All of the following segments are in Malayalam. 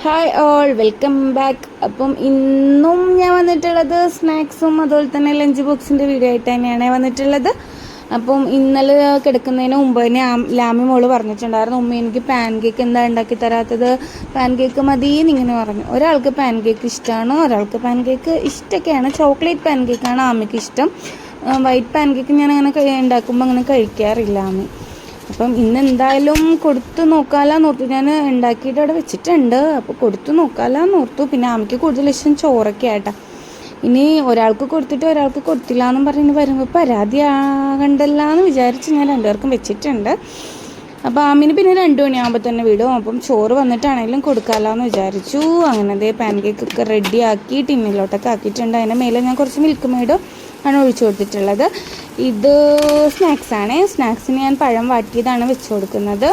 Hi all, welcome back. അപ്പം ഇന്നും ഞാൻ വന്നിട്ടുള്ളത് സ്നാക്സും അതുപോലെ തന്നെ ലഞ്ച് ബോക്സിൻ്റെ വീഡിയോ ആയിട്ട് തന്നെയാണ് വന്നിട്ടുള്ളത്. അപ്പം ഇന്നലെ കിടക്കുന്നതിന് മുമ്പ് തന്നെ ലാമി മോള് പറഞ്ഞിട്ടുണ്ടായിരുന്നു, ഉമ്മ എനിക്ക് പാൻ കേക്ക് എന്താ ഉണ്ടാക്കി തരാത്തത്, പാൻ കേക്ക് മതിയെന്ന് ഇങ്ങനെ പറഞ്ഞു. ഒരാൾക്ക് പാൻ കേക്ക് ഇഷ്ടമാണ്, ഒരാൾക്ക് പാൻ കേക്ക് ഇഷ്ടമൊക്കെയാണ്. ചോക്ലേറ്റ് പാൻ കേക്കാണ് ആമയ്ക്ക് ഇഷ്ടം. വൈറ്റ് പാൻ കേക്ക് ഞാൻ അങ്ങനെ ഉണ്ടാക്കുമ്പോൾ അങ്ങനെ കഴിക്കാറില്ല ആമി. അപ്പം ഇന്ന് എന്തായാലും കൊടുത്തു നോക്കാമെന്ന് ഓർത്തു. ഞാൻ ഉണ്ടാക്കിയിട്ട് അവിടെ വെച്ചിട്ടുണ്ട്, അപ്പോൾ കൊടുത്തു നോക്കാമെന്ന് ഓർത്തു. പിന്നെ ആമയ്ക്ക് കൂടുതൽ ഇഷ്ടം ചോറൊക്കെ ആയിട്ടാ. ഇനി ഒരാൾക്ക് കൊടുത്തിട്ട് ഒരാൾക്ക് കൊടുത്തില്ല എന്നും പറഞ്ഞ് വരുമ്പോൾ പരാതി ആകണ്ടല്ലാന്ന് വിചാരിച്ച് ഞാൻ രണ്ടുപേർക്കും വെച്ചിട്ടുണ്ട്. അപ്പോൾ ആമിന് പിന്നെ 2 മണിയാകുമ്പോൾ തന്നെ വിടും. അപ്പം ചോറ് വന്നിട്ടാണെങ്കിലും കൊടുക്കാമല്ലോ വിചാരിച്ചു. അങ്ങനെ അതേ പാൻ കേക്കൊക്കെ റെഡിയാക്കി ടിന്നിലോട്ടൊക്കെ ആക്കിയിട്ടുണ്ട്. അതിൻ്റെ മേലെ ഞാൻ കുറച്ച് മിൽക്ക് മെയ്ഡ് ആണ് ഒഴിച്ചു കൊടുത്തിട്ടുള്ളത്. ഇത് സ്നാക്സാണ്. സ്നാക്സിന് ഞാൻ പഴം വാട്ടിയതാണ് വെച്ച് കൊടുക്കുന്നത്.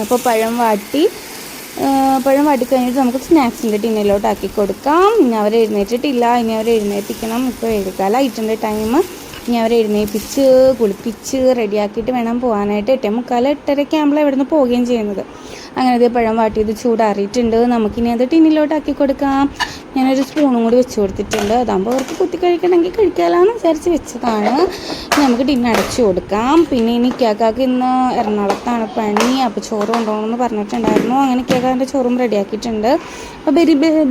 അപ്പോൾ പഴം വാട്ടി കഴിഞ്ഞിട്ട് നമുക്ക് സ്നാക്സിൻ്റെ ടിന്നിലോട്ട് ആക്കി കൊടുക്കാം. ഇനി അവർ എഴുന്നേറ്റിട്ടില്ല, ഇനി അവർ എഴുന്നേൽപ്പിക്കണം. ഇപ്പോൾ 7:15 ടൈം. ഇനി അവരെ എഴുന്നേൽപ്പിച്ച് കുളിപ്പിച്ച് റെഡിയാക്കിയിട്ട് വേണം പോകാനായിട്ട്. 8:45 8:30 ആകുമ്പോൾ ഇവിടെ നിന്ന് പോവുകയും ചെയ്യുന്നത്. അങ്ങനെ ഇത് പഴം വാട്ടിയത് ചൂടാറിയിട്ടുണ്ട്. നമുക്കിനി അത് ടിന്നിലോട്ടാക്കി കൊടുക്കാം. ഞാനൊരു സ്പൂണും കൂടി വെച്ച് കൊടുത്തിട്ടുണ്ട്. അതാകുമ്പോൾ അവർക്ക് കുത്തി കഴിക്കണമെങ്കിൽ കഴിക്കാമെന്ന് വിചാരിച്ച് വെച്ചതാണ്. നമുക്ക് ടിന്ന് അടച്ചു കൊടുക്കാം. പിന്നെ ഇനി കേക്കാക്ക് ഇന്ന് എറണാകുളത്താണ് പണി, അപ്പോൾ ചോറ് കൊണ്ടുപോകണമെന്ന് പറഞ്ഞിട്ടുണ്ടായിരുന്നു. അങ്ങനെ കേക്കാൻ്റെ ചോറും റെഡിയാക്കിയിട്ടുണ്ട്. അപ്പോൾ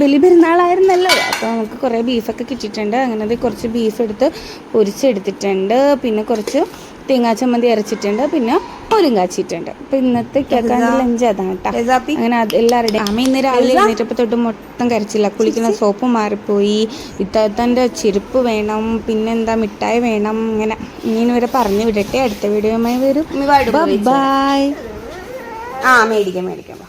ബലി പെരുന്നാളായിരുന്നല്ലോ, അപ്പോൾ നമുക്ക് കുറേ ബീഫൊക്കെ കിട്ടിയിട്ടുണ്ട്. അങ്ങനെ അത് കുറച്ച് ബീഫ് എടുത്ത് പൊരിച്ചെടുത്തിട്ടുണ്ട്. പിന്നെ കുറച്ച് തേങ്ങാ ചമ്മന്തി അരച്ചിട്ടുണ്ട്, പിന്നെ മോരും കാച്ചിട്ടുണ്ട്. അപ്പോൾ ഇന്നത്തെ കേക്കാൻ്റെ ലഞ്ച് അതാണ് കേട്ടോ. അങ്ങനെ എല്ലാവരുടെയും ആമ ഇന്ന് രാവിലെ എഴുന്നേറ്റപ്പോൾ തൊട്ട് മൊത്തം കരച്ചില്ല. കുളിക്കുന്ന സോപ്പ് മാറിപ്പോയി, ഇത്താത്തൻ്റെ ചെരുപ്പ് വേണം, പിന്നെന്താ മിഠായി വേണം. അങ്ങനെ ഇങ്ങനെ വരെ പറഞ്ഞു വിടട്ടെ. അടുത്ത വീഡിയോയുമായി വരും. ബൈ. മേടിക്കാം